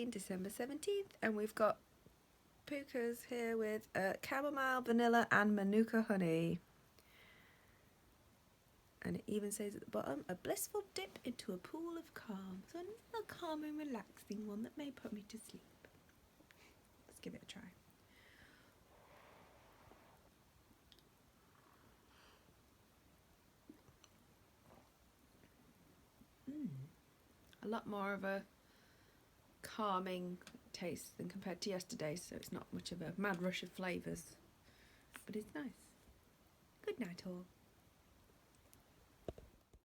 December 17th, and we've got Pukkas here with chamomile, vanilla and manuka honey. And it even says at the bottom, a blissful dip into a pool of calm. So a calm and relaxing one that may put me to sleep. Let's give it a try. A lot more of a calming taste than compared to yesterday, so it's not much of a mad rush of flavours, but it's nice. Good night all.